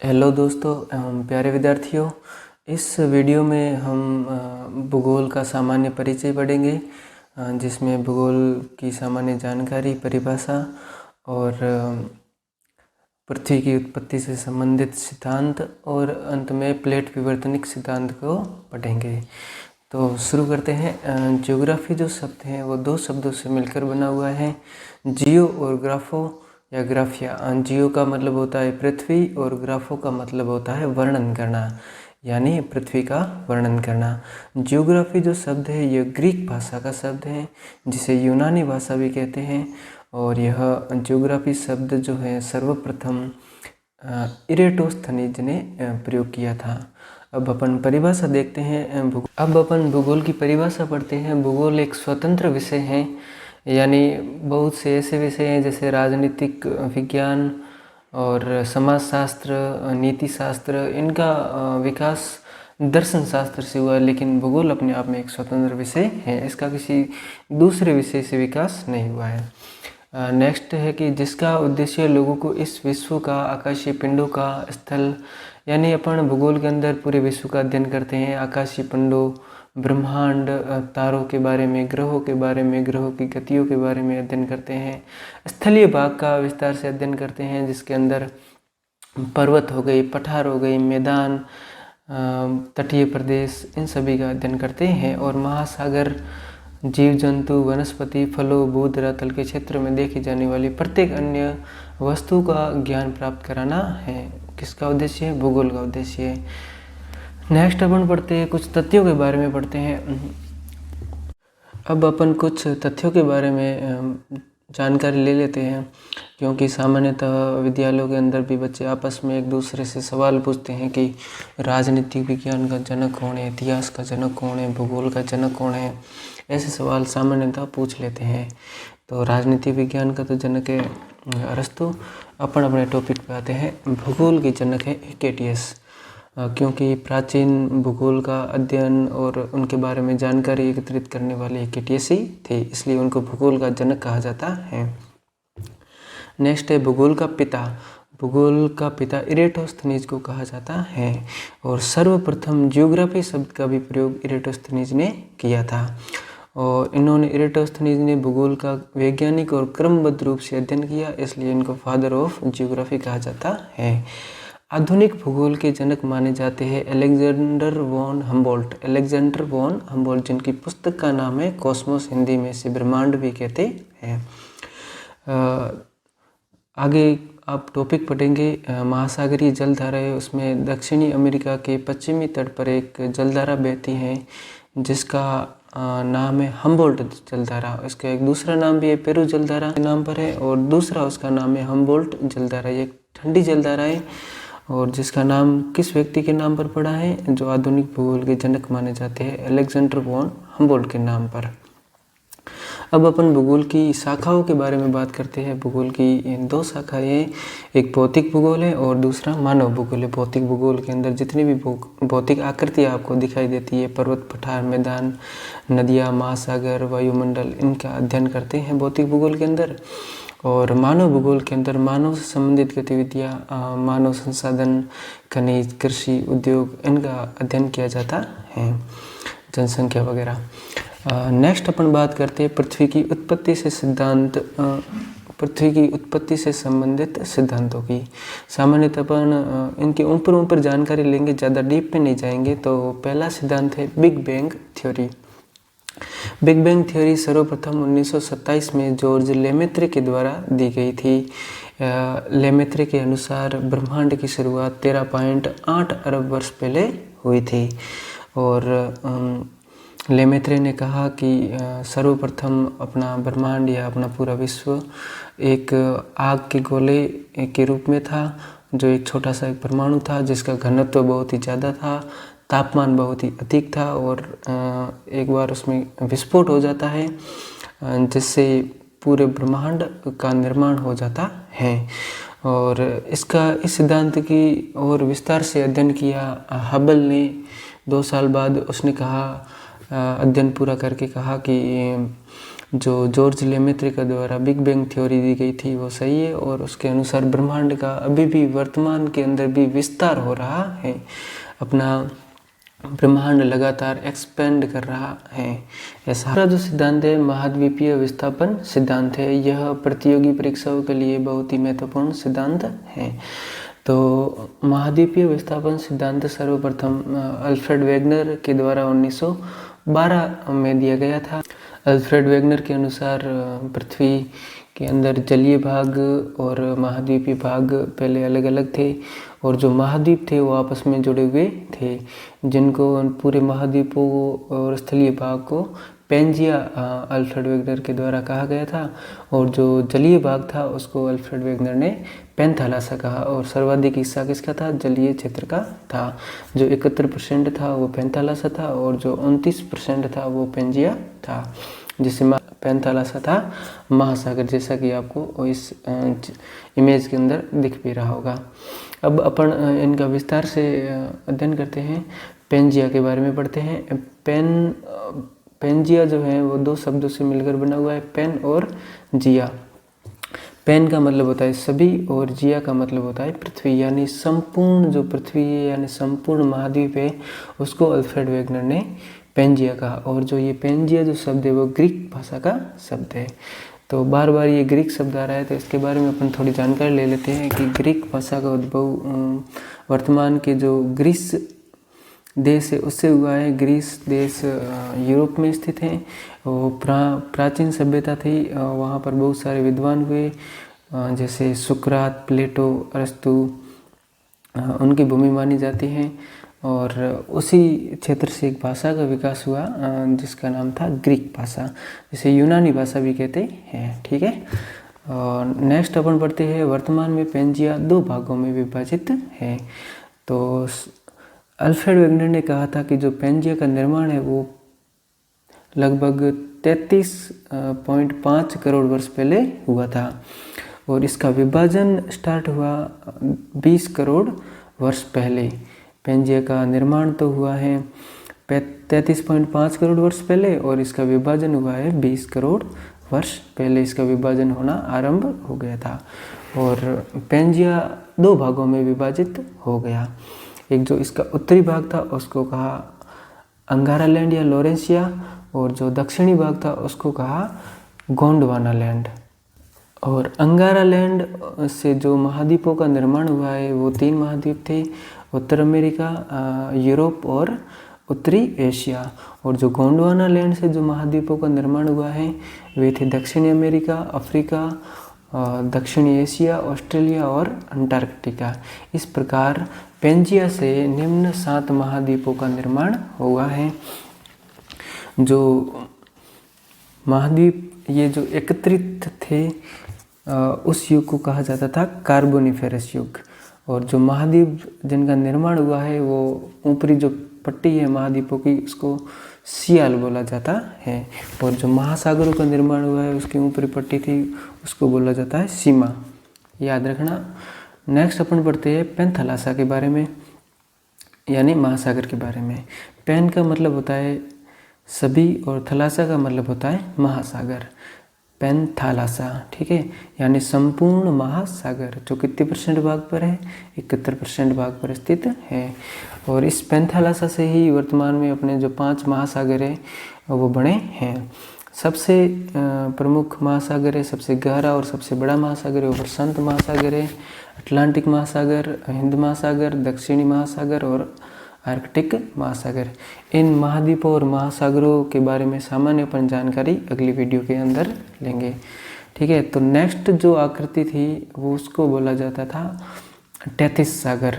Hello दोस्तों एवं प्यारे विद्यार्थियों। इस वीडियो में हम भूगोल का सामान्य परिचय पढ़ेंगे, जिसमें भूगोल की सामान्य जानकारी, परिभाषा और पृथ्वी की उत्पत्ति से संबंधित सिद्धांत और अंत में प्लेट विवर्तनिक सिद्धांत को पढ़ेंगे। तो शुरू करते हैं। ज्योग्राफी जो शब्द है वो दो शब्दों से मिलकर बना हुआ है, जियो और ग्राफो या ग्राफिया। जियो का मतलब होता है पृथ्वी और ग्राफो का मतलब होता है वर्णन करना, यानी पृथ्वी का वर्णन करना। ज्योग्राफी जो शब्द है ये ग्रीक भाषा का शब्द है, जिसे यूनानी भाषा भी कहते हैं। और यह ज्योग्राफी शब्द जो है सर्वप्रथम इरेटोस्थनीज ने प्रयोग किया था। अब अपन परिभाषा देखते हैं। अब अपन भूगोल की परिभाषा पढ़ते हैं। भूगोल एक स्वतंत्र विषय है, यानी बहुत से ऐसे विषय हैं जैसे राजनीतिक विज्ञान और समाजशास्त्र, नीति शास्त्र, इनका विकास दर्शन शास्त्र से हुआ है, लेकिन भूगोल अपने आप में एक स्वतंत्र विषय है। इसका किसी दूसरे विषय से विकास नहीं हुआ है। नेक्स्ट है कि जिसका उद्देश्य लोगों को इस विश्व का, आकाशीय पिंडों का, स्थल, यानी अपन भूगोल के अंदर पूरे विश्व का अध्ययन करते हैं। आकाशीय पिंडों, ब्रह्मांड, तारों के बारे में, ग्रहों के बारे में, ग्रहों की गतियों के बारे में अध्ययन करते हैं। स्थलीय भाग का विस्तार से अध्ययन करते हैं, जिसके अंदर पर्वत हो गई, पठार हो गई, मैदान, तटीय प्रदेश, इन सभी का अध्ययन करते हैं। और महासागर, जीव जंतु, वनस्पति, फलों, भू धरातल के क्षेत्र में देखी जाने वाली प्रत्येक अन्य वस्तु का ज्ञान प्राप्त कराना है। किसका उद्देश्य है? भूगोल का उद्देश्य है। नेक्स्ट अपन पढ़ते हैं, कुछ तथ्यों के बारे में पढ़ते हैं। अब अपन कुछ तथ्यों के बारे में जानकारी ले लेते हैं, क्योंकि सामान्यतः विद्यालयों के अंदर भी बच्चे आपस में एक दूसरे से सवाल पूछते हैं कि राजनीतिक विज्ञान का जनक कौन है, इतिहास का जनक कौन है, भूगोल का जनक कौन है। ऐसे सवाल सामान्यतः पूछ लेते हैं। तो राजनीतिक विज्ञान का तो जनक है अरस्तु। अपन अपने टॉपिक पे आते हैं। भूगोल के जनक है हिकेटियस, क्योंकि प्राचीन भूगोल का अध्ययन और उनके बारे में जानकारी एकत्रित करने वाले हिकेटियस ही थे, इसलिए उनको भूगोल का जनक कहा जाता है। नेक्स्ट है भूगोल का पिता। भूगोल का पिता इरेटोस्थनीज को कहा जाता है। और सर्वप्रथम ज्योग्राफी शब्द का भी प्रयोग इरेटोस्थनीज ने किया था। और इरेटोस्थनीज ने भूगोल का वैज्ञानिक और क्रमबद्ध रूप से अध्ययन किया, इसलिए इनको फादर ऑफ ज्योग्राफी कहा जाता है। आधुनिक भूगोल के जनक माने जाते हैं Alexander von Humboldt. Alexander von Humboldt, जिनकी पुस्तक का नाम है कॉस्मोस, हिंदी में इसे ब्रह्मांड भी कहते हैं। आगे आप टॉपिक पढ़ेंगे महासागरीय जलधाराएं। उसमें दक्षिणी अमेरिका के पश्चिमी तट पर एक जलधारा बहती है, जिसका नाम है हम्बोल्ट जलधारा। इसका एक दूसरा नाम भी है, पेरू जलधारा के नाम पर है, और दूसरा उसका नाम है हम्बोल्ट जलधारा। ये एक ठंडी जलधारा है, और जिसका नाम किस व्यक्ति के नाम पर पड़ा है, जो आधुनिक भूगोल के जनक माने जाते हैं, अलेक्जेंडर वॉन हम्बोल्ट के नाम पर। अब अपन भूगोल की शाखाओं के बारे में बात करते हैं। भूगोल की दो शाखाएं, एक भौतिक भूगोल है और दूसरा मानव भूगोल है। भौतिक भूगोल के अंदर जितनी भी भौतिक आकृतियाँ आपको दिखाई देती है, पर्वत, पठार, मैदान, नदियाँ, महासागर, वायुमंडल, इनका अध्ययन करते हैं भौतिक भूगोल के अंदर। और मानव भूगोल के अंदर मानव से संबंधित गतिविधियाँ, मानव संसाधन, खनिज, कृषि, उद्योग, इनका अध्ययन किया जाता है, जनसंख्या वगैरह। नेक्स्ट अपन बात करते हैं पृथ्वी की उत्पत्ति से सिद्धांत, पृथ्वी की उत्पत्ति से संबंधित सिद्धांतों की। सामान्यतः अपन इनके ऊपर जानकारी लेंगे, ज़्यादा डीप में नहीं जाएंगे। तो पहला सिद्धांत है big bang theory. Big bang theory सर्वप्रथम 1927 में जॉर्ज लेमेत्रे के द्वारा दी गई थी। लेमेत्रे के अनुसार ब्रह्मांड की शुरुआत 13.8 अरब वर्ष पहले हुई थी। और लेमेत्रे ने कहा कि सर्वप्रथम अपना ब्रह्मांड या अपना पूरा विश्व एक आग के गोले के रूप में था, जो एक छोटा सा एक परमाणु था, जिसका घनत्व बहुत ही ज़्यादा था, तापमान बहुत ही अधिक था, और एक बार उसमें विस्फोट हो जाता है, जिससे पूरे ब्रह्मांड का निर्माण हो जाता है। और इस सिद्धांत की और विस्तार से अध्ययन किया हबल ने। 2 साल बाद उसने कहा, अध्ययन पूरा करके कहा कि जो जॉर्ज लेमेत्रे के द्वारा बिग बैंग थ्योरी दी गई थी वो सही है, और उसके अनुसार ब्रह्मांड का अभी भी वर्तमान के अंदर भी विस्तार हो रहा है। अपना ब्रह्मांड लगातार एक्सपेंड कर रहा है। ऐसा दूसरा जो सिद्धांत है महाद्वीपीय विस्थापन सिद्धांत है। यह प्रतियोगी परीक्षाओं के लिए बहुत ही महत्वपूर्ण सिद्धांत है। तो महाद्वीपीय विस्थापन सिद्धांत सर्वप्रथम अल्फ्रेड वेगनर के द्वारा 1912 में दिया गया था। अल्फ्रेड वेगनर के अनुसार पृथ्वी के अंदर जलीय भाग और महाद्वीपीय भाग पहले अलग अलग थे, और जो महाद्वीप थे वो आपस में जुड़े हुए थे, जिनको पूरे महाद्वीपों और स्थलीय भाग को पेंजिया अल्फ्रेड वेगनर के द्वारा कहा गया था, और जो जलीय भाग था उसको अल्फ्रेड वेगनर ने पेंथालासा कहा। और सर्वाधिक हिस्सा किसका था? जलीय क्षेत्र का था। जो 71% था वो पेंथालासा था, और जो 29% था वो पेंजिया था, जिसमें पेंथालासा था महासागर, जैसा कि आपको इस इमेज के अंदर दिख भी रहा होगा। अब अपन इनका विस्तार से अध्ययन करते हैं। पेंजिया के बारे में पढ़ते हैं। पेंजिया जो है वो दो शब्दों से मिलकर बना हुआ है, पेन और जिया। पेन का मतलब होता है सभी, और जिया का मतलब होता है पृथ्वी, यानी संपूर्ण जो पृथ्वी है यानी संपूर्ण महाद्वीप है उसको अल्फ्रेड वेगनर ने पेंजिया कहा। और जो ये पेंजिया जो शब्द है वो ग्रीक भाषा का शब्द है। तो बार बार ये ग्रीक शब्द आ रहा है, तो इसके बारे में अपन थोड़ी जानकारी ले लेते हैं कि ग्रीक भाषा का उद्भव वर्तमान के जो ग्रीस देश है उससे हुआ है। ग्रीस देश यूरोप में स्थित है। वो प्राचीन सभ्यता थी। वहाँ पर बहुत सारे विद्वान हुए, जैसे सुकरात, प्लेटो, अरस्तु, उनकी भूमि मानी जाती है। और उसी क्षेत्र से एक भाषा का विकास हुआ जिसका नाम था ग्रीक भाषा, जिसे यूनानी भाषा भी कहते हैं। ठीक है। और नेक्स्ट अपन पढ़ते हैं वर्तमान में पेंजिया दो भागों में विभाजित है। तो अल्फ्रेड वेगनर ने कहा था कि जो पेंजिया का निर्माण है वो लगभग 33.5 करोड़ वर्ष पहले हुआ था, और इसका विभाजन स्टार्ट हुआ 20 करोड़ वर्ष पहले। पेंजिया का निर्माण तो हुआ है 33.5 करोड़ वर्ष पहले, और इसका विभाजन हुआ है 20 करोड़ वर्ष पहले। इसका विभाजन होना आरंभ हो गया था, और पेंजिया दो भागों में विभाजित हो गया। एक जो इसका उत्तरी भाग था उसको कहा अंगारा लैंड या लोरेंसिया, और जो दक्षिणी भाग था उसको कहा गोंडवाना लैंड। और अंगारा लैंड से जो महाद्वीपों का निर्माण हुआ है वो 3 महाद्वीप थे, उत्तर अमेरिका, यूरोप और उत्तरी एशिया। और जो गोंडवाना लैंड से जो महाद्वीपों का निर्माण हुआ है वे थे दक्षिणी अमेरिका, अफ्रीका, दक्षिणी एशिया, ऑस्ट्रेलिया और अंटार्कटिका। इस प्रकार पेंजिया से निम्न 7 महाद्वीपों का निर्माण हुआ है। जो महाद्वीप ये जो एकत्रित थे उस युग को कहा जाता था कार्बोनिफेरस युग। और जो महाद्वीप जिनका निर्माण हुआ है वो ऊपरी जो पट्टी है महाद्वीपों की उसको सियाल बोला जाता है, और जो महासागरों का निर्माण हुआ है उसकी ऊपरी पट्टी थी उसको बोला जाता है सीमा। याद रखना। नेक्स्ट अपन पढ़ते हैं पेंथालासा के बारे में, यानी महासागर के बारे में। पेन का मतलब होता है सभी, और थलासा का मतलब होता है महासागर। पेंथालासा, ठीक है, यानी संपूर्ण महासागर, जो कितने % भाग पर है? 71% भाग पर स्थित है। और इस पेंथालासा से ही वर्तमान में अपने जो 5 महासागर है वो बने हैं। सबसे प्रमुख महासागर है, सबसे गहरा और सबसे बड़ा महासागर है वो प्रशांत महासागर है, अटलांटिक महासागर, हिंद महासागर, दक्षिणी महासागर और आर्कटिक महासागर। इन महाद्वीपों और महासागरों के बारे में सामान्य अपन जानकारी अगली वीडियो के अंदर लेंगे। ठीक है। तो नेक्स्ट जो आकृति थी वो उसको बोला जाता था टेथिस सागर,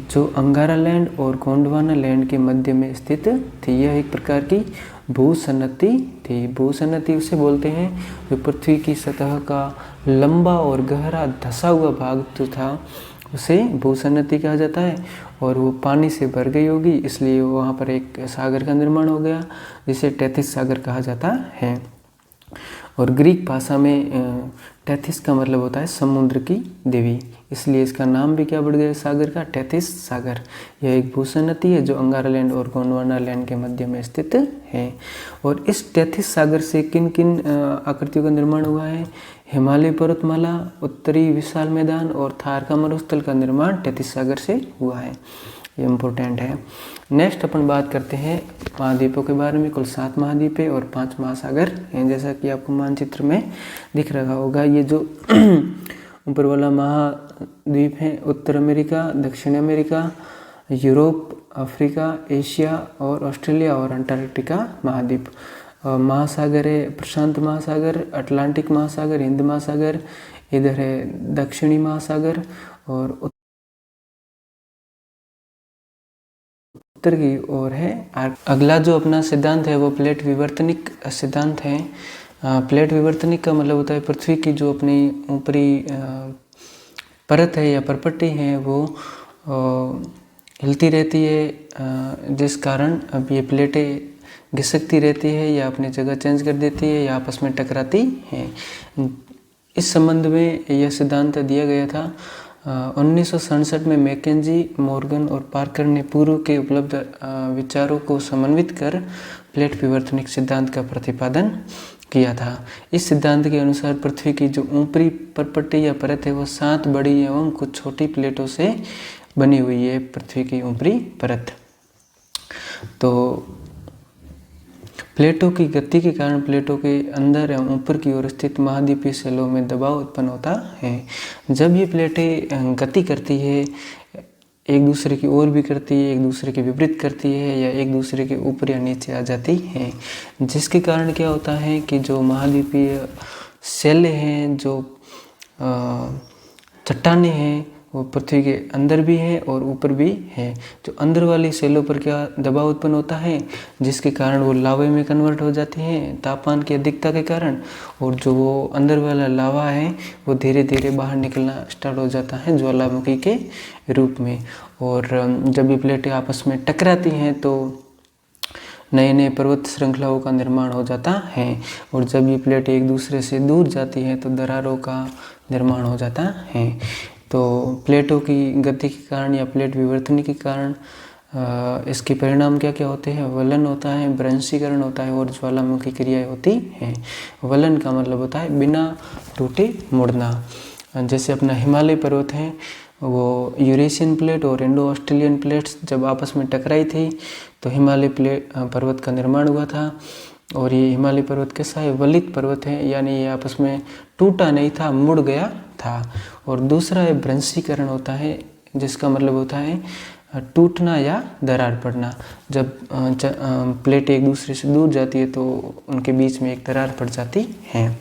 जो अंगारा लैंड और गोंडवाना लैंड के मध्य में स्थित थी। यह एक प्रकार की भूसन्नति थी। भूसन्नति उसे बोलते हैं जो पृथ्वी की सतह का लंबा और गहरा धंसा हुआ भाग जो था उसे भूसन्नति कहा जाता है, और वो पानी से भर गई होगी इसलिए वहाँ पर एक सागर का निर्माण हो गया जिसे टेथिस सागर कहा जाता है। और ग्रीक भाषा में टेथिस का मतलब होता है समुद्र की देवी, इसलिए इसका नाम भी क्या बढ़ गया सागर का, टेथिस सागर। यह एक भूसन्नति है जो अंगारा लैंड और गोंडवाना लैंड के मध्य में स्थित है। और इस टेथिस सागर से किन किन आकृतियों का निर्माण हुआ है? हिमालय पर्वतमाला, उत्तरी विशाल मैदान और थार का मरुस्थल का निर्माण टेथिस सागर से हुआ है। ये इम्पोर्टेंट है। नेक्स्ट अपन बात करते हैं महाद्वीपों के बारे में। कुल 7 महाद्वीप है और 5 महासागर हैं, जैसा कि आपको मानचित्र में दिख रहा होगा। ये जो ऊपर वाला महाद्वीप है उत्तर अमेरिका, दक्षिण अमेरिका, यूरोप, अफ्रीका, एशिया और ऑस्ट्रेलिया और अंटार्कटिका महाद्वीप। महासागर है प्रशांत महासागर, अटलांटिक महासागर, हिंद महासागर, इधर है दक्षिणी महासागर और उत्तर की ओर है। अगला जो अपना सिद्धांत है वो प्लेट विवर्तनिक सिद्धांत है। प्लेट विवर्तनिक का मतलब होता है पृथ्वी की जो अपनी ऊपरी परत है या परपट्टी है वो हिलती रहती है, जिस कारण अब ये प्लेटें घिसकती रहती है या अपनी जगह चेंज कर देती है या आपस में टकराती हैं। इस संबंध में यह सिद्धांत दिया गया था 1967 में मैकेंजी, मॉर्गन और पार्कर ने पूर्व के उपलब्ध विचारों को समन्वित कर प्लेट विवर्तनिक सिद्धांत का प्रतिपादन किया था। इस सिद्धांत के अनुसार पृथ्वी की जो ऊपरी परपट्टी या परत है वो 7 बड़ी एवं कुछ छोटी प्लेटों से बनी हुई है। पृथ्वी की ऊपरी परत तो प्लेटों की गति के कारण प्लेटों के अंदर एवं ऊपर की ओर स्थित महाद्वीपीय सेलों में दबाव उत्पन्न होता है। जब ये प्लेटें गति करती है, एक दूसरे की ओर भी करती है, एक दूसरे के विपरीत करती है या एक दूसरे के ऊपर या नीचे आ जाती है, जिसके कारण क्या होता है कि जो महाद्वीपीय सेल हैं, जो चट्टानें हैं, वो पृथ्वी के अंदर भी है और ऊपर भी है। जो अंदर वाली सेलों पर क्या दबाव उत्पन्न होता है, जिसके कारण वो लावे में कन्वर्ट हो जाती हैं तापमान की अधिकता के कारण, और जो वो अंदर वाला लावा है वो धीरे धीरे बाहर निकलना स्टार्ट हो जाता है ज्वालामुखी के रूप में। और जब ये प्लेटें आपस में टकराती हैं तो नए नए पर्वत श्रृंखलाओं का निर्माण हो जाता है। और जब ये प्लेटें एक दूसरे से दूर जाती हैं तो दरारों का निर्माण हो जाता है। तो प्लेटों की गति के कारण या प्लेट विवर्तन के कारण इसके परिणाम क्या क्या होते हैं? वलन होता है, भ्रंशीकरण होता है और ज्वालामुखी क्रियाएं होती हैं। वलन का मतलब होता है बिना टूटे मुड़ना। जैसे अपना हिमालय पर्वत है, वो यूरेशियन प्लेट और इंडो ऑस्ट्रेलियन प्लेट्स जब आपस में टकराई थी तो हिमालय पर्वत का निर्माण हुआ था। और ये हिमालय पर्वत कैसा है? वलित पर्वत है, यानी ये आपस में टूटा नहीं था, मुड़ गया था। और दूसरा है भ्रंशीकरण होता है, जिसका मतलब होता है टूटना या दरार पड़ना। जब प्लेट एक दूसरे से दूर जाती है तो उनके बीच में एक दरार पड़ जाती है।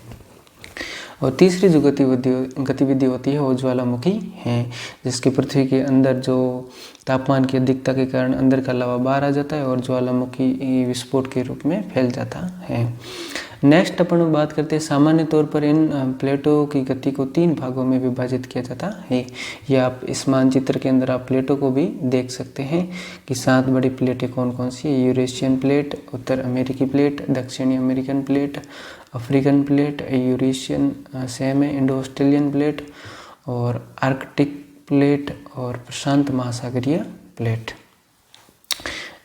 और तीसरी जो गतिविधि होती है वो ज्वालामुखी है, जिसके पृथ्वी के अंदर जो तापमान की अधिकता के कारण अंदर का लावा बाहर आ जाता है और ज्वालामुखी विस्फोट के रूप में फैल जाता है। नेक्स्ट अपन बात करते हैं सामान्य तौर पर इन प्लेटों की गति को 3 भागों में विभाजित किया जाता है। ये आप इस मानचित्र के अंदर आप प्लेटों को भी देख सकते हैं कि 7 बड़ी प्लेटें कौन कौन सी है। यूरेशियन प्लेट, उत्तर अमेरिकी प्लेट, दक्षिणी American plate, African plate, Eurasian same है, इंडो ऑस्ट्रेलियन प्लेट और आर्कटिक प्लेट और प्रशांत महासागरीय प्लेट।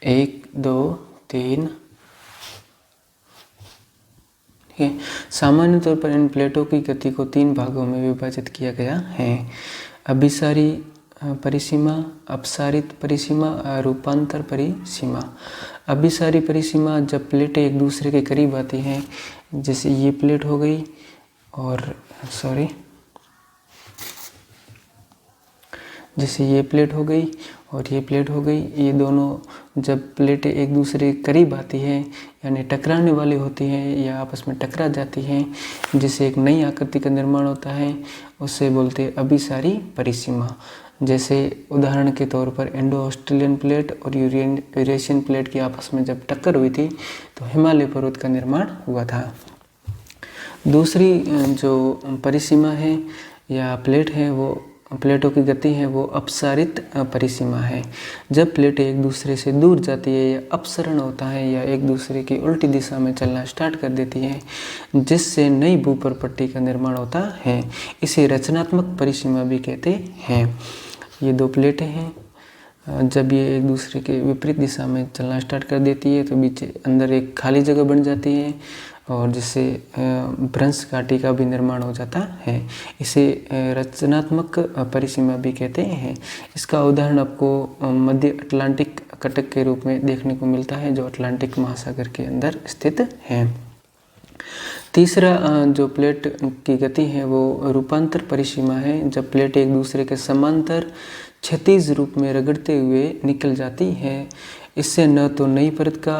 1 2 3 ठीक है। सामान्य तौर पर इन प्लेटों की गति को 3 भागों में विभाजित किया गया है। अभिसारी परिसीमा, अपसारित परिसीमा, रूपांतर परिसीमा। अभिसारी परिसीमा जब प्लेटें एक दूसरे के करीब आती हैं, जैसे ये प्लेट हो गई और जैसे ये प्लेट हो गई और ये प्लेट हो गई, ये दोनों जब प्लेटें एक दूसरे के करीब आती हैं यानी टकराने वाली होती हैं या आपस में टकरा जाती हैं, जिससे एक नई आकृति का निर्माण होता है, उससे बोलते हैं अभिसारी परिसीमा। जैसे उदाहरण के तौर पर इंडो ऑस्ट्रेलियन प्लेट और यूरेशियन प्लेट की आपस में जब टक्कर हुई थी तो हिमालय पर्वत का निर्माण हुआ था। दूसरी जो परिसीमा है या प्लेट है वो प्लेटों की गति है वो अपसरित परिसीमा है। जब प्लेटें एक दूसरे से दूर जाती है या अपसरण होता है या एक दूसरे की उल्टी दिशा में चलना स्टार्ट कर देती है, जिससे नई भूपर पट्टी का निर्माण होता है, इसे रचनात्मक परिसीमा भी कहते हैं। ये दो प्लेटें हैं, जब ये एक दूसरे के विपरीत दिशा में चलना स्टार्ट कर देती है तो बीच अंदर एक खाली जगह बन जाती है और जिससे भ्रंश काठी का भी निर्माण हो जाता है। इसे रचनात्मक परिसीमा भी कहते हैं। इसका उदाहरण आपको मध्य अटलांटिक कटक के रूप में देखने को मिलता है, जो अटलांटिक महासागर के अंदर स्थित है। तीसरा जो प्लेट की गति है वो रूपांतर परिसीमा है। जब प्लेट एक दूसरे के समांतर क्षैतिज रूप में रगड़ते हुए निकल जाती है, इससे न तो नई परत का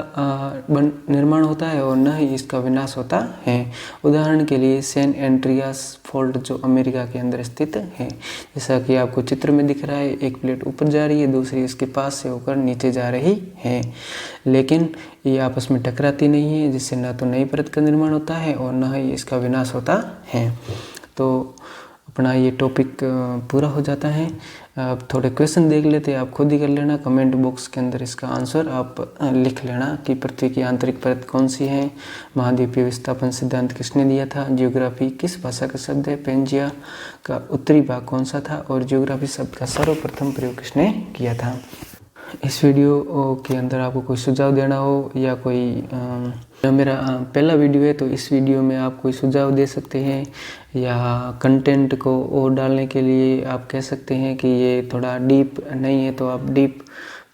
निर्माण होता है और न ही इसका विनाश होता है। उदाहरण के लिए सैन एंड्रियास फोल्ड जो अमेरिका के अंदर स्थित है, जैसा कि आपको चित्र में दिख रहा है, एक प्लेट ऊपर जा रही है, दूसरी इसके पास से होकर नीचे जा रही है, लेकिन ये आपस में टकराती नहीं है, जिससे न तो नई परत का निर्माण होता है और न ही इसका विनाश होता है। तो अपना ये टॉपिक पूरा हो जाता है। अब थोड़े क्वेश्चन देख लेते हैं, आप खुद ही कर लेना। कमेंट बॉक्स के अंदर इसका आंसर आप लिख लेना कि पृथ्वी की आंतरिक परत कौन सी है, महाद्वीपीय विस्थापन सिद्धांत किसने दिया था, जियोग्राफी किस भाषा का शब्द है, पेंजिया का उत्तरी भाग कौन सा था और जियोग्राफी शब्द का सर्वप्रथम प्रयोग किसने किया था। इस वीडियो के अंदर आपको कोई सुझाव देना हो या कोई मेरा पहला वीडियो है तो इस वीडियो में आप कोई सुझाव दे सकते हैं, या कंटेंट को और डालने के लिए आप कह सकते हैं कि ये थोड़ा डीप नहीं है तो आप डीप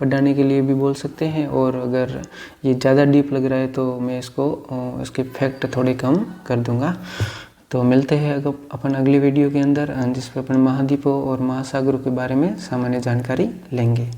पढ़ाने के लिए भी बोल सकते हैं, और अगर ये ज़्यादा डीप लग रहा है तो मैं इसके फैक्ट थोड़े कम कर दूंगा। तो मिलते हैं अपन अगली वीडियो के अंदर, जिस पर अपन महाद्वीपों और महासागरों के बारे में सामान्य जानकारी लेंगे।